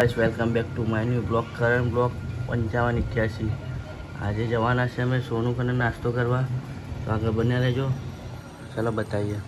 Guys welcome back to my new blog Karan blog 5581। આજે જવાના છે અમે સોનુ કને નાસ્તો કરવા, તો આગળ બન્યા રહેજો, ચાલો બતાવીએ।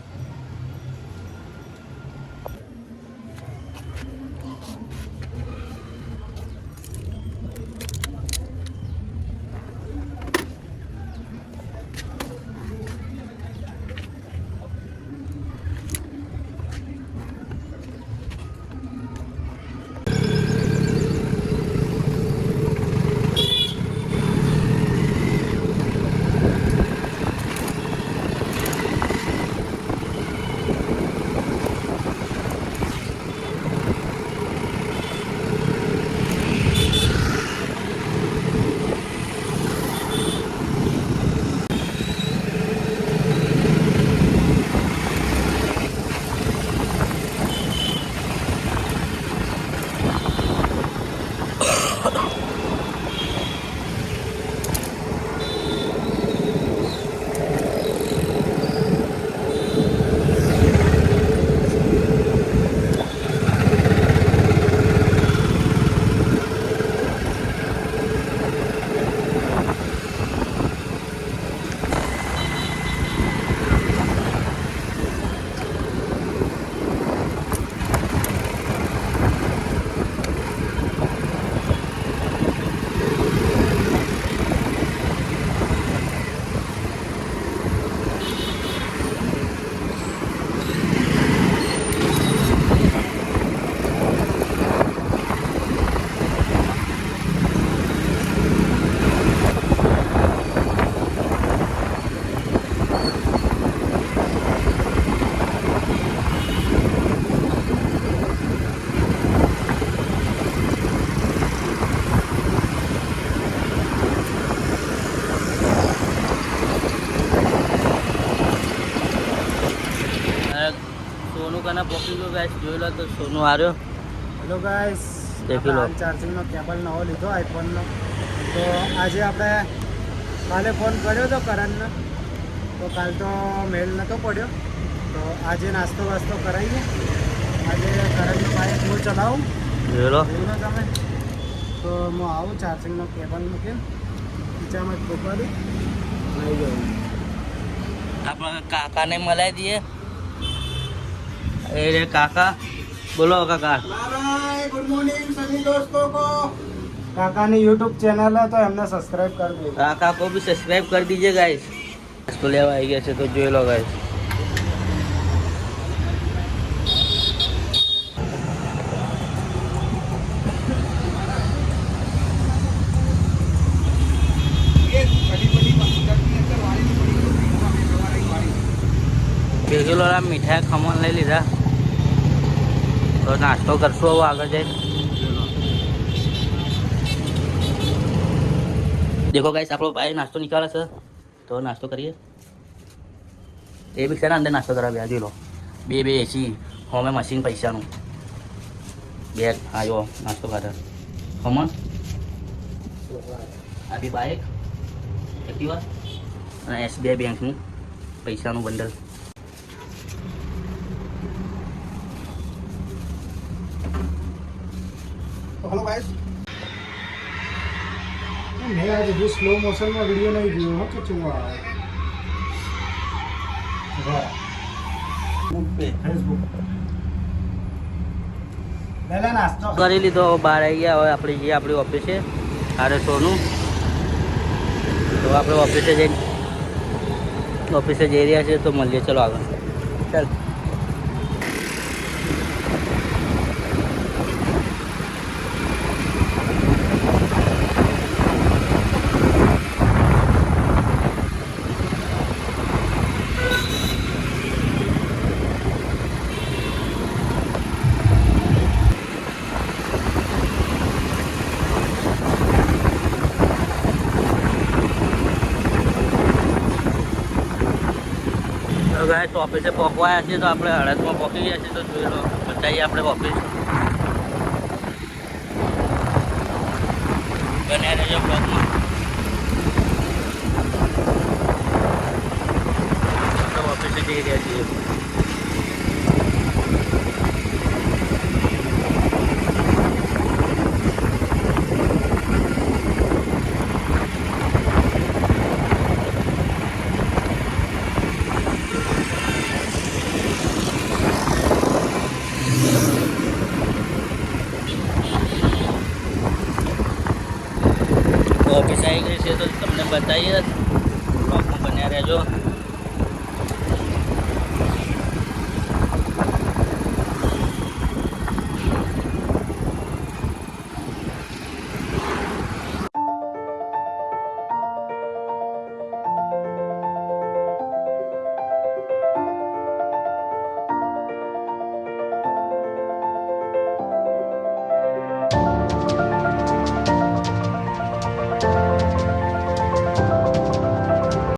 सोनू का ना पॉकिंग लो गाइस, જોઈ લો તો સોનુ આવ્યો। હેલો ગાઈસ, દેખી લો ચાર્જિંગનો કેબલ નવો લીધો આઈફોનનો। તો આજે આપણે કાલે ફોન કર્યો તો કરણને, તો કાલ તો મેલ નહોતો પડ્યો, તો આજે નાસ્તો વાસ્તો કરાવીએ। આજે કરણનો બાઇક હું ચલાવું, જોઈ લો તમે, તો હું આવું ચાર્જિંગનો કેબલ મૂકીને ખીચામાં જ ગોપવા દઉં, આવી જાઉં। આપણે કાકાને મલાઈ દઈએ। अरे काका बोलो काका। गुड मॉर्निंग सभी दोस्तों को। काका ने यूट्यूब चैनल है तो हमने सब्सक्राइब कर दिया। काका को भी सब्सक्राइब कर दीजिए गाइस। तो लेवा आई गया तो जो लो गाइस। बेगुलो मीठा खमण लई लीधा, तो नाश्तो करशो હવે આગળ જઈને। देखो गाइस આપણો ભાઈ નાસ્તો નીકાળે છે, તો નાસ્તો કરીએ। એ બી છે અંદર નાસ્તો કરાવ્યા, જોઈ લો બે એસી હોમે મશીન પૈસાનું બેગ આવ્યો નાસ્તો ખાતા ખમણ, આ બી બાઇક એક્ટિવા અને SBI બેંકનું પૈસાનું બંડલ। हेलो गाइस, मैं आज जो स्लो मोशन में वीडियो नहीं दियो हो तो चुआ फेसबुक पहले नाश्ता કરી લીધો, બહાર આવી ગયા। હવે આપણે જઈએ આપણી ઓફિસે। અરે સોનું તો આપણે ઓફિસે જઈ રહ્યા છીએ, તો મળીએ, ચલો આગળ ચાલ। गाइस ऑफिस पहुंचवाया છે, તો આપણે હળદમાં પહોંચી ગયા છીએ, તો જોઈ લો બતાવીએ આપણે ઓફિસ। બન્યા રહેજો બ્લોગમાં। ઓફિસે જઈ રહ્યા છીએ। બતાવીએ બ્લોગમાં બન્યા રહેજો